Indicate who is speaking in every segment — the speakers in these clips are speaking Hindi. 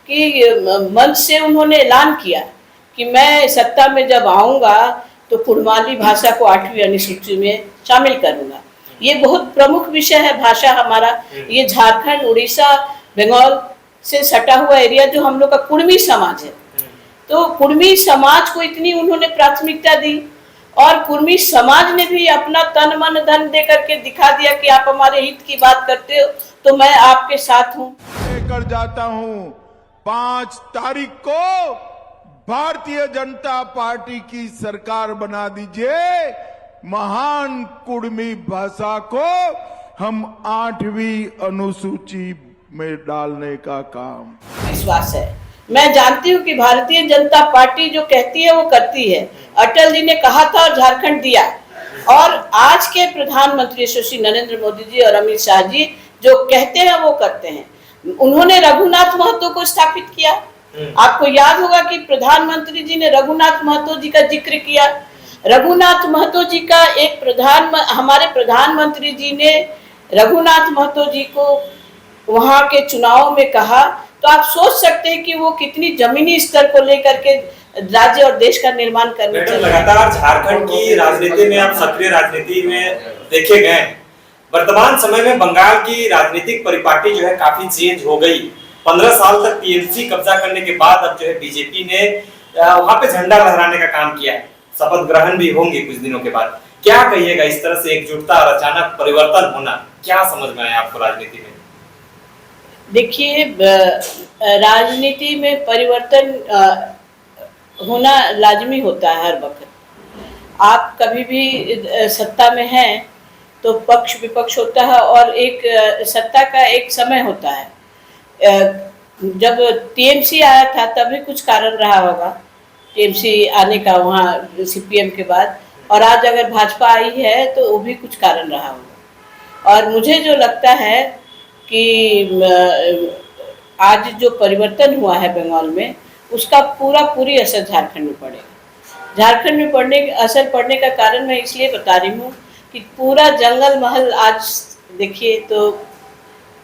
Speaker 1: कि मंच से उन्होंने ऐलान किया कि मैं सत्ता में जब आऊंगा तो कुड़माली भाषा को 8वीं अनुसूची में शामिल करूंगा। ये बहुत प्रमुख विषय है भाषा हमारा। ये झारखंड, उड़ीसा, बंगाल से सटा हुआ एरिया जो हम लोग का कुड़मी समाज है, तो कुड़मी समाज को इतनी उन्होंने प्राथमिकता दी और कुड़मी समाज ने भी अपना तन मन धन दे करके दिखा दिया कि आप हमारे हित की बात करते हो तो मैं आपके साथ हूँ।
Speaker 2: लेकर जाता हूँ 5 तारीख को भारतीय जनता पार्टी की सरकार बना दीजिए। महान कुड़मी भाषा को हम 8वीं अनुसूची में डालने का काम
Speaker 1: विश्वास है। मैं जानती हूँ कि भारतीय जनता पार्टी जो कहती है वो करती है। अटल जी ने कहा था और झारखंड दिया, और आज के प्रधानमंत्री श्री नरेंद्र मोदी जी और अमित शाह जी जो कहते हैं वो करते हैं। उन्होंने रघुनाथ महतो को स्थापित किया। आपको याद होगा कि प्रधानमंत्री जी ने रघुनाथ महतो जी का जिक्र किया। रघुनाथ महतो जी का हमारे प्रधानमंत्री जी ने रघुनाथ महतो जी को वहां के चुनाव में कहा, तो आप सोच सकते हैं कि वो कितनी जमीनी स्तर को लेकर के राज्य और देश का निर्माण करने
Speaker 3: चाहिए। लगातार झारखंड की राजनीति में आप सक्रिय राजनीति में देखे गए। वर्तमान समय में बंगाल की राजनीतिक परिपाटी जो है काफी चेंज हो गई। 15 साल तक टीएमसी कब्जा करने के बाद अब जो है बीजेपी ने वहां पे झंडा लहराने का काम किया है। शपथ ग्रहण भी होंगे कुछ दिनों के बाद। क्या कहिएगा इस तरह से एकजुटता और अचानक परिवर्तन होना, क्या समझ में आया आपको राजनीति में?
Speaker 1: देखिए, राजनीति में परिवर्तन होना लाजमी होता है हर वक्त। आप कभी भी सत्ता में हैं तो पक्ष विपक्ष होता है और एक सत्ता का एक समय होता है। जब टीएमसी आया था तभी कुछ कारण रहा होगा टीएमसी आने का वहाँ सीपीएम के बाद, और आज अगर भाजपा आई है तो वो भी कुछ कारण रहा होगा। और मुझे जो लगता है कि आज जो परिवर्तन हुआ है बंगाल में, उसका पूरी असर झारखंड में पड़ेगा। झारखंड में असर पड़ने का कारण मैं इसलिए बता रही हूँ कि पूरा जंगल महल आज देखिए तो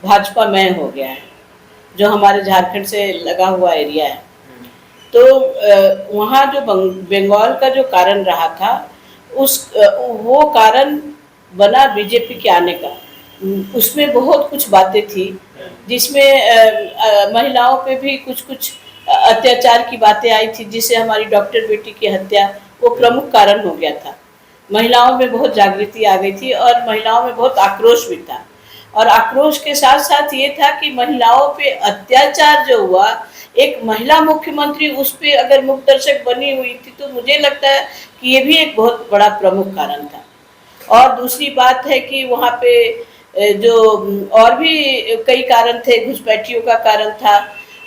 Speaker 1: भाजपा में हो गया है, जो हमारे झारखंड से लगा हुआ एरिया है। तो वहाँ जो बंगाल का जो कारण रहा था वो कारण बना बीजेपी के आने का। उसमें बहुत कुछ बातें थी जिसमें महिलाओं पे भी कुछ अत्याचार की बातें आई थी, जिससे हमारी डॉक्टर बेटी की हत्या वो प्रमुख कारण हो गया था। महिलाओं में बहुत जागृति आ गई थी और महिलाओं में बहुत आक्रोश भी था, और आक्रोश के साथ साथ ये था कि महिलाओं पे अत्याचार जो हुआ, एक महिला मुख्यमंत्री उस पे अगर मुखदर्शक बनी हुई थी, तो मुझे लगता है कि ये भी एक बहुत बड़ा प्रमुख कारण था। और दूसरी बात है कि वहाँ पे जो और भी कई कारण थे, घुसपैठियों का कारण था,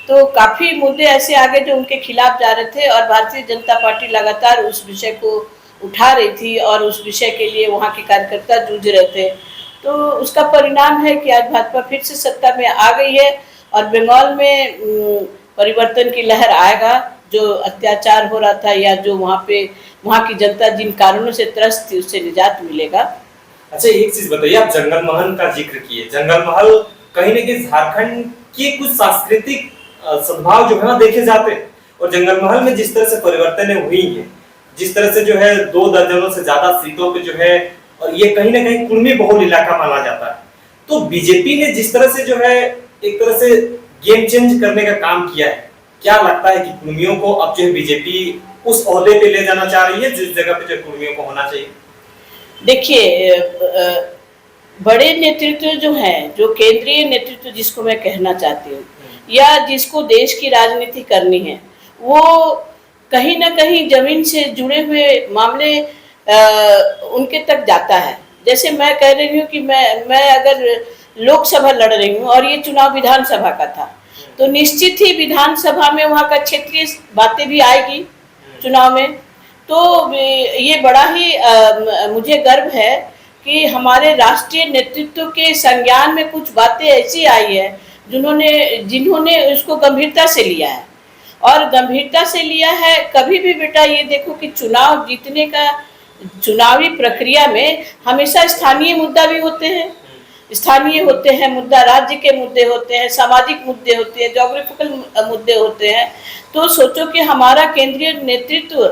Speaker 1: तो काफ़ी मुद्दे ऐसे आ गए जो उनके खिलाफ जा रहे थे, और भारतीय जनता पार्टी लगातार उस विषय को उठा रही थी और उस विषय के लिए वहाँ के कार्यकर्ता जूझ रहे थे। तो उसका परिणाम है कि आज भाजपा फिर से सत्ता में आ गई है और बंगाल में परिवर्तन की लहर आएगा। जो अत्याचार हो रहा था या जो वहाँ की जनता जिन कारणों से त्रस्त थी, उससे निजात मिलेगा।
Speaker 3: अच्छा, एक चीज बताइए, आप जंगल महल का जिक्र किए। जंगल महल कहीं न कहीं झारखंड के कुछ सांस्कृतिक सद्भाव जो है देखे जाते हैं, और जंगल महल में जिस तरह से परिवर्तन हुई है, जिस तरह से जो है 2 दर्जनों से ज्यादा सीटों पे जो है, और ये कहीं ना कहीं कुड़मी बहुल इलाका माना जाता है, तो बीजेपी ने जिस तरह से जो है एक तरह से गेम चेंज करने का काम किया है, क्या लगता है कि कुड़मियों को अब जो है बीजेपी उस ओहदे पे ले जाना चाह रही है जिस जगह पे जो कुड़मियों को होना चाहिए?
Speaker 1: देखिए, बड़े नेतृत्व जो हैं, जो केंद्रीय नेतृत्व जिसको मैं कहना चाहती हूँ, या जिसको देश की राजनीति करनी है, वो कहीं ना कहीं जमीन से जुड़े हुए मामले उनके तक जाता है। जैसे मैं कह रही हूँ कि मैं अगर लोकसभा लड़ रही हूँ और ये चुनाव विधानसभा का था, तो निश्चित ही विधानसभा में वहाँ का क्षेत्रीय बातें भी आएगी चुनाव में। तो ये बड़ा ही मुझे गर्व है कि हमारे राष्ट्रीय नेतृत्व के संज्ञान में कुछ बातें ऐसी आई है जिन्होंने उसको गंभीरता से लिया है, और गंभीरता से लिया है। कभी भी बेटा ये देखो कि चुनाव जीतने का चुनावी प्रक्रिया में हमेशा स्थानीय मुद्दा भी होते हैं, स्थानीय होते हैं मुद्दा, राज्य के मुद्दे होते हैं, सामाजिक मुद्दे होते हैं, ज्योग्राफिकल मुद्दे होते हैं। तो सोचो कि हमारा केंद्रीय नेतृत्व,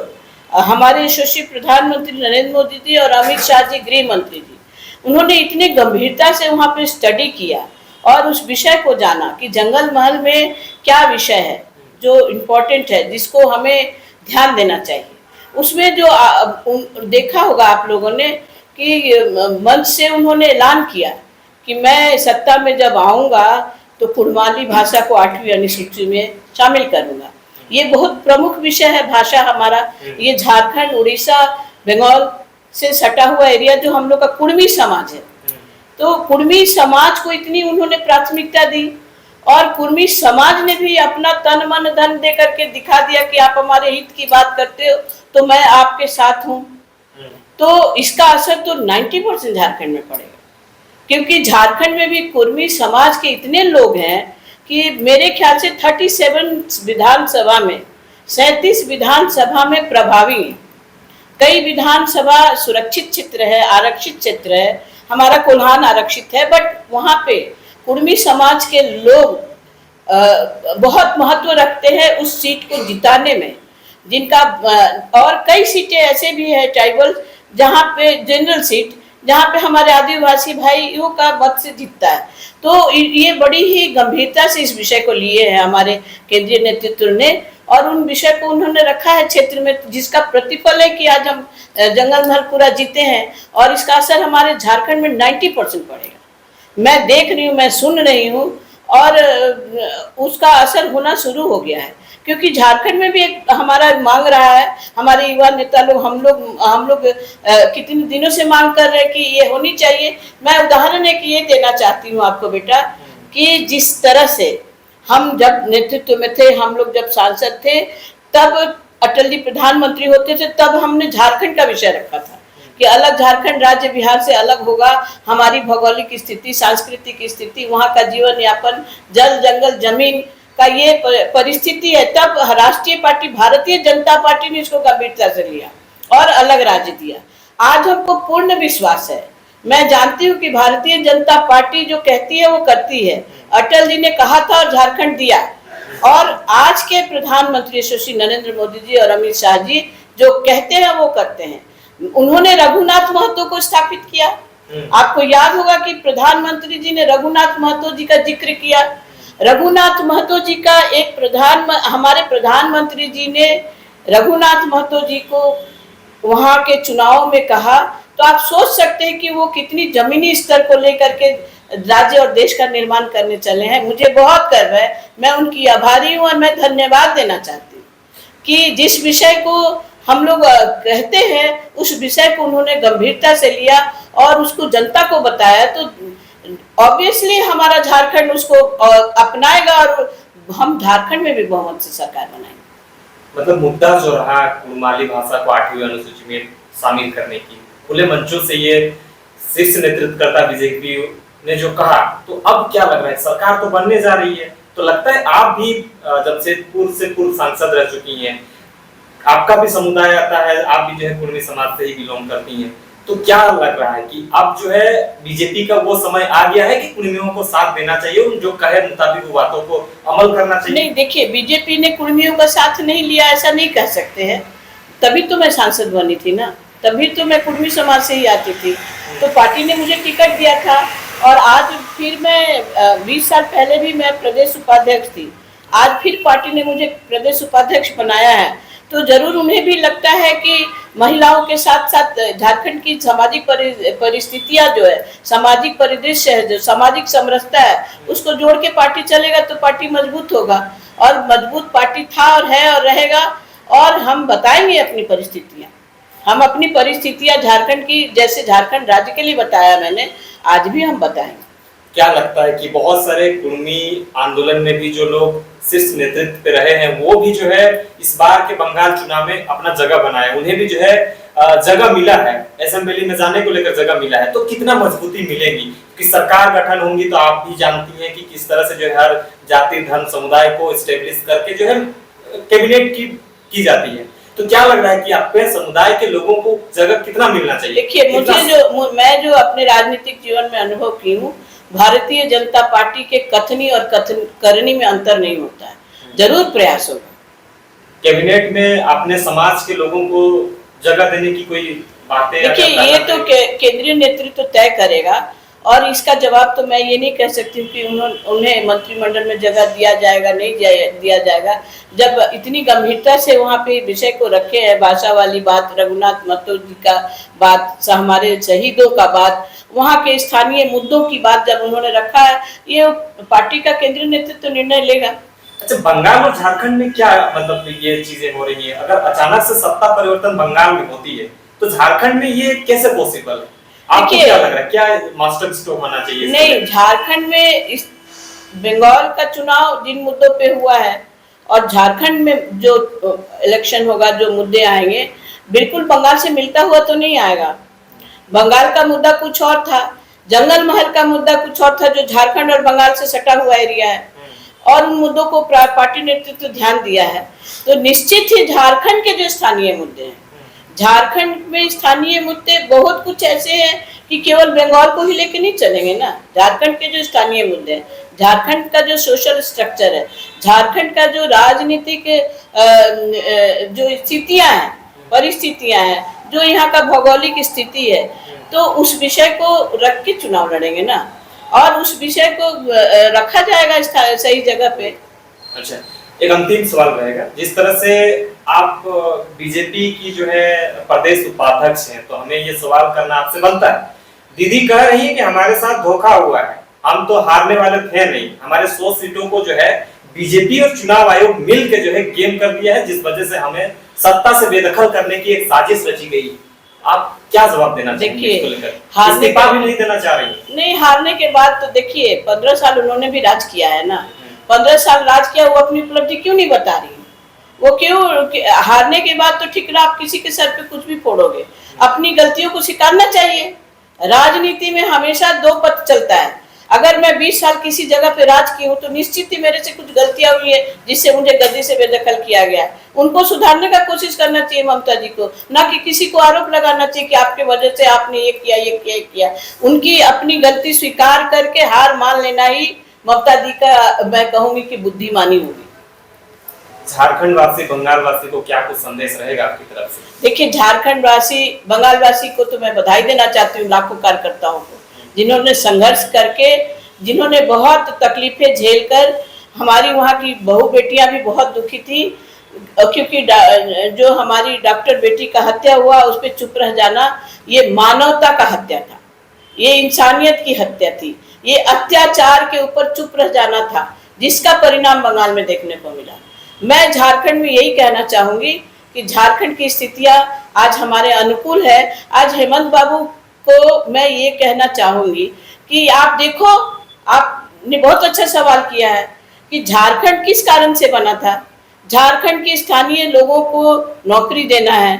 Speaker 1: हमारे यशस्वी प्रधानमंत्री नरेंद्र मोदी जी और अमित शाह जी गृह मंत्री जी, उन्होंने इतने गंभीरता से वहाँ पे स्टडी किया और उस विषय को जाना कि जंगल महल में क्या विषय है जो इम्पोर्टेंट है, जिसको हमें ध्यान देना चाहिए। उसमें जो देखा होगा आप लोगों ने कि मंच से उन्होंने ऐलान किया कि मैं सत्ता में जब आऊँगा तो कुड़माली भाषा को 8वीं अनुसूची में शामिल करूँगा। ये बहुत प्रमुख विषय है भाषा हमारा। ये झारखंड, उड़ीसा, बंगाल से सटा हुआ एरिया जो हम लोग का कुड़मी समाज है, तो कुड़मी समाज को इतनी उन्होंने प्राथमिकता दी और कुड़मी समाज ने भी अपना तन मन धन दे करके दिखा दिया कि आप हमारे हित की बात करते हो तो मैं आपके साथ हूँ। तो इसका असर तो 90% झारखंड में पड़ेगा, क्योंकि झारखंड में भी कुड़मी समाज के इतने लोग हैं कि मेरे ख्याल से 37 विधानसभा में 37 विधानसभा में प्रभावी हैं। कई विधानसभा सुरक्षित क्षेत्र है, आरक्षित क्षेत्र है, हमारा कोल्हान आरक्षित है, बट वहाँ पे कुड़मी समाज के लोग बहुत महत्व रखते हैं उस सीट को जिताने में, जिनका और कई सीटें ऐसे भी है ट्राइबल, जहाँ पे जनरल सीट, जहाँ पे हमारे आदिवासी भाइयों का मत से जीतता है। तो ये बड़ी ही गंभीरता से इस विषय को लिए हैं हमारे केंद्रीय नेतृत्व ने और उन विषय को उन्होंने रखा है क्षेत्र में, जिसका प्रतिफल है कि आज हम जंगल महल पूरा जीते हैं और इसका असर हमारे झारखंड में 90% पड़ेगा। मैं देख रही हूँ, मैं सुन रही हूँ और उसका असर होना शुरू हो गया है, क्योंकि झारखंड में भी एक हमारा मांग रहा है, हमारे युवा नेता लोग, हम लोग कितने दिनों से मांग कर रहे हैं कि ये होनी चाहिए। मैं उदाहरण एक ये देना चाहती हूँ आपको बेटा कि जिस तरह से हम जब नेतृत्व में थे, हम लोग जब सांसद थे, तब अटल जी प्रधानमंत्री होते थे, तब हमने झारखंड का विषय रखा था कि अलग झारखंड राज्य बिहार से अलग होगा। हमारी भौगोलिक स्थिति, सांस्कृतिक स्थिति, वहाँ का जीवन यापन, जल जंगल जमीन का ये परिस्थिति है। तब राष्ट्रीय पार्टी भारतीय जनता पार्टी ने इसको गंभीरता से लिया और अलग राज्य दिया। आज हमको पूर्ण विश्वास है, मैं जानती हूँ कि भारतीय जनता पार्टी जो कहती है वो करती है। अटल जी ने कहा था और झारखंड दिया, और आज के प्रधानमंत्री यशस्वी नरेंद्र मोदी जी और अमित शाह जी जो कहते हैं वो करते हैं। उन्होंने रघुनाथ महतो को स्थापित किया। आपको याद होगा कि प्रधानमंत्री जी ने रघुनाथ महतो जी का जिक्र किया। रघुनाथ महतो जी का एक हमारे प्रधानमंत्री जी ने रघुनाथ महतो जी को वहां के चुनाव में कहा, तो आप सोच सकते हैं कि वो कितनी जमीनी स्तर को लेकर के राज्य और देश का निर्माण करने चले हैं। मुझे बहुत गर्व है, मैं उनकी आभारी हूँ और मैं धन्यवाद देना चाहती हूँ कि जिस विषय को हम लोग कहते हैं उस विषय को उन्होंने गंभीरता से लिया और उसको जनता को बताया। तो ऑब्वियसली हमारा झारखंड उसको अपनाएगा और हम झारखंड में भी बहुमत से सरकार बनाएंगे।
Speaker 3: मतलब मुद्दा जो रहा कुड़माली भाषा को 8वीं अनुसूची में शामिल करने की, खुले मंचों से ये शीर्ष नेतृत्वकर्ता बीजेपी ने जो कहा, तो अब क्या लग रहा है, सरकार तो बनने जा रही है, तो लगता है आप भी जमशेदपुर से पूर्व सांसद रह चुकी हैं, आपका भी समुदाय आता है, आप भी जो है कुड़मी समाज से ही बिलोंग करती हैं, तो क्या लग रहा है कि अब जो है बीजेपी का वो समय आ गया है कि कुड़मियों को साथ देना चाहिए, उन जो कहे मुताबिक वो बातों को अमल करना चाहिए?
Speaker 1: नहीं, देखिए, बीजेपी ने कुड़मियों का साथ नहीं लिया ऐसा नहीं कह सकते हैं। तभी तो मैं सांसद बनी थी ना, तभी तो मैं कुड़मी समाज से ही आती थी, तो पार्टी ने मुझे टिकट दिया था। और आज फिर मैं 20 साल पहले भी मैं प्रदेश उपाध्यक्ष थी, आज फिर पार्टी ने मुझे प्रदेश उपाध्यक्ष बनाया है, तो जरूर उन्हें भी लगता है कि महिलाओं के साथ साथ झारखंड की सामाजिक परिस्थितियां जो है, सामाजिक परिदृश्य है, जो सामाजिक समरसता है, उसको जोड़ के पार्टी चलेगा तो पार्टी मजबूत होगा। और मजबूत पार्टी था और है और रहेगा। और हम बताएंगे अपनी परिस्थितियां, हम अपनी परिस्थितियां झारखंड की, जैसे झारखंड राज्य के लिए बताया मैंने, आज भी हम बताएंगे।
Speaker 3: क्या लगता है कि बहुत सारे कुड़मी आंदोलन में भी जो लोग शीर्ष नेतृत्व पे रहे हैं, वो भी जो है इस बार के बंगाल चुनाव में अपना जगह बनाए, उन्हें भी जो है जगह मिला है, असेंबली में जाने को लेकर जगह मिला है, तो कितना मजबूती मिलेगी कि सरकार गठन होंगी तो आप भी जानती हैं कि किस तरह से जो है हर जाति धर्म समुदाय को स्टेब्लिश करके जो है कैबिनेट की जाती है। तो क्या लग रहा है कि आपके समुदाय के लोगों को जगह कितना मिलना चाहिए?
Speaker 1: देखिए, मैं जो अपने राजनीतिक जीवन में अनुभव की हूँ, भारतीय जनता पार्टी के कथनी और करनी में अंतर नहीं होता है। जरूर प्रयास होगा।
Speaker 3: कैबिनेट में आपने समाज के लोगों को जगह देने की कोई बातें?
Speaker 1: देखिए, ये तो केंद्रीय नेतृत्व तय करेगा और इसका जवाब तो मैं ये नहीं कह सकती हूँ कि उन्हें मंत्रिमंडल में जगह दिया जाएगा नहीं दिया जाएगा। जब इतनी गंभीरता से वहाँ पे विषय को रखे हैं, भाषा वाली बात, रघुनाथ महतो जी का बात, हमारे शहीदों का बात, वहाँ के स्थानीय मुद्दों की बात जब उन्होंने रखा है, ये पार्टी का केंद्रीय नेतृत्व निर्णय लेगा।
Speaker 3: अच्छा, बंगाल और झारखंड में क्या मतलब ये चीजें हो रही है? अगर अचानक से सत्ता परिवर्तन बंगाल में होती है तो झारखंड में ये कैसे पॉसिबल है? आपको क्या लग रहा है, क्या मास्टर स्ट्रोक होना चाहिए?
Speaker 1: नहीं, झारखंड में इस बंगाल का चुनाव जिन मुद्दों पे हुआ है और झारखंड में जो इलेक्शन होगा, जो मुद्दे आएंगे, बिल्कुल बंगाल से मिलता हुआ तो नहीं आएगा। बंगाल का मुद्दा कुछ और था, जंगल महल का मुद्दा कुछ और था, जो झारखंड और बंगाल से सटा हुआ एरिया है, और उन मुद्दों को पार्टी नेतृत्व ध्यान दिया है। तो निश्चित ही झारखंड के जो स्थानीय मुद्दे हैं, झारखंड में स्थानीय मुद्दे बहुत कुछ ऐसे हैं कि केवल बंगाल को ही लेके नहीं चलेंगे ना। झारखंड के जो स्थानीय मुद्दे हैं, झारखंड का जो सोशल स्ट्रक्चर है, झारखंड का जो राजनीतिक जो स्थितियां हैं, परिस्थितियां हैं, जो यहाँ का भौगोलिक स्थिति है, तो उस विषय को रख के चुनाव लड़ेंगे ना, और उस विषय को रखा जाएगा सही जगह पे।
Speaker 3: अच्छा, एक अंतिम सवाल रहेगा। जिस तरह से आप बीजेपी की जो है प्रदेश उपाध्यक्ष हैं, तो हमें ये सवाल करना आपसे बनता है। दीदी कह रही है कि हमारे साथ धोखा हुआ है, हम तो हारने वाले थे नहीं, हमारे 100 सीटों को जो है बीजेपी और चुनाव आयोग मिल के जो है गेम कर दिया है, जिस वजह से हमें सत्ता से बेदखल करने की एक साजिश रची गई। आप क्या जवाब देना चाहेंगे इसको लेकर? इस्तीफा भी नहीं देना चाह रही?
Speaker 1: नहीं, हारने के बाद तो देखिए 15 साल उन्होंने भी राज किया है ना, 15 साल राज किया, वो अपनी उपलब्धि क्यों नहीं बता रही? वो क्यों हारने के बाद तो ठीक ना, आप किसी के सर पे कुछ भी फोड़ोगे, अपनी गलतियों को स्वीकारना चाहिए। राजनीति में हमेशा दो पथ चलता है। अगर मैं 20 साल किसी जगह पे राज की हूँ तो निश्चित ही मेरे से कुछ गलतियां हुई है जिससे मुझे गद्दी से बेदखल किया गया। उनको सुधारने का कोशिश करना चाहिए ममता जी को, ना कि किसी को आरोप लगाना चाहिए कि आपके वजह से आपने ये किया ये किया ये किया। उनकी अपनी गलती स्वीकार करके हार मान लेना ही ममता जी का, मैं कहूंगी कि बुद्धिमानी होगी।
Speaker 3: झारखंड वासी बंगाल वासी को क्या कुछ संदेश रहेगा आपकी तरफ से?
Speaker 1: देखिए, झारखंड वासी बंगाल वासी को तो मैं बधाई देना चाहती हूँ, लाखों कार्यकर्ताओं को, जिन्होंने संघर्ष करके, जिन्होंने बहुत तकलीफें झेलकर, हमारी वहाँ की बहू बेटियां भी बहुत दुखी थी, क्योंकि जो हमारी डॉक्टर बेटी का हत्या हुआ उस पर चुप रह जाना, ये मानवता का हत्या था, ये इंसानियत की हत्या थी, ये अत्याचार के ऊपर चुप रह जाना था, जिसका परिणाम बंगाल में देखने को मिला। मैं झारखंड में यही कहना चाहूंगी कि झारखंड की स्थितियां आज हमारे अनुकूल है। आज हेमंत बाबू को मैं ये कहना चाहूंगी कि आप देखो, आपने बहुत अच्छा सवाल किया है कि झारखंड किस कारण से बना था। झारखंड के स्थानीय लोगों को नौकरी देना है,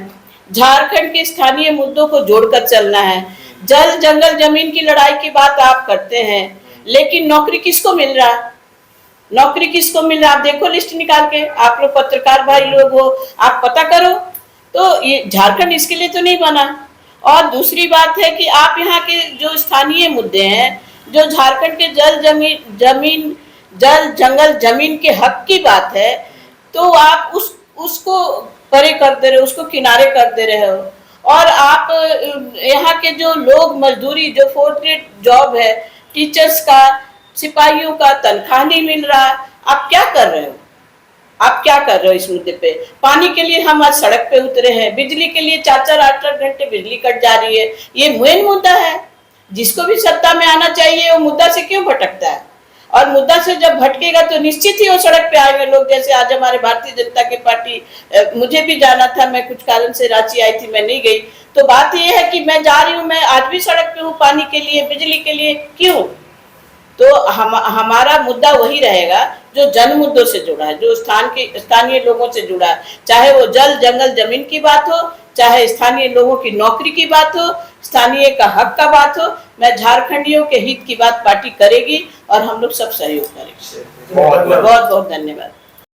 Speaker 1: झारखंड के स्थानीय मुद्दों को जोड़कर चलना है। जल जंगल जमीन की लड़ाई की बात आप करते हैं, लेकिन नौकरी किसको मिल रहा है? नौकरी किसको मिल रहा है? आप देखो लिस्ट निकाल के, आप लोग पत्रकार भाई लोग हो, आप पता करो। तो ये झारखंड इसके लिए तो नहीं बना। और दूसरी बात है कि आप यहाँ के जो स्थानीय मुद्दे हैं, जो झारखंड के जल जंगल जमीन के हक की बात है, तो आप उसको परे कर दे रहे हो, उसको किनारे कर दे रहे हो। और आप यहाँ के जो लोग मजदूरी, जो 4th ग्रेड जॉब है, टीचर्स का, सिपाहियों का तनख्वाह नहीं मिल रहा, आप क्या कर रहे हो? आप क्या कर रहे हो इस मुद्दे पे? पानी के लिए हम आज सड़क पे उतरे हैं, बिजली के लिए 4-4 8-8 घंटे बिजली कट जा रही है। ये मेन मुद्दा है। जिसको भी सत्ता में आना चाहिए वो मुद्दा से क्यों भटकता है? और मुद्दा से जब भटकेगा तो निश्चित ही वो सड़क पे आएंगे लोग। जैसे आज हमारे भारतीय जनता की पार्टी, मुझे भी जाना था, मैं कुछ कारण से रांची आई थी, मैं नहीं गई। तो बात ये है कि मैं जा रही हूँ, मैं आज भी सड़क पे हूँ, पानी के लिए, बिजली के लिए। क्यों? तो हमारा मुद्दा वही रहेगा जो जन मुद्दों से जुड़ा है, जो स्थानीय लोगों से जुड़ा है। चाहे वो जल जंगल जमीन की बात हो, चाहे स्थानीय लोगों की नौकरी की बात हो, स्थानीय का हक का बात हो। मैं झारखंडियों के हित की बात पार्टी करेगी और हम लोग सब सहयोग करेंगे। बहुत बहुत धन्यवाद।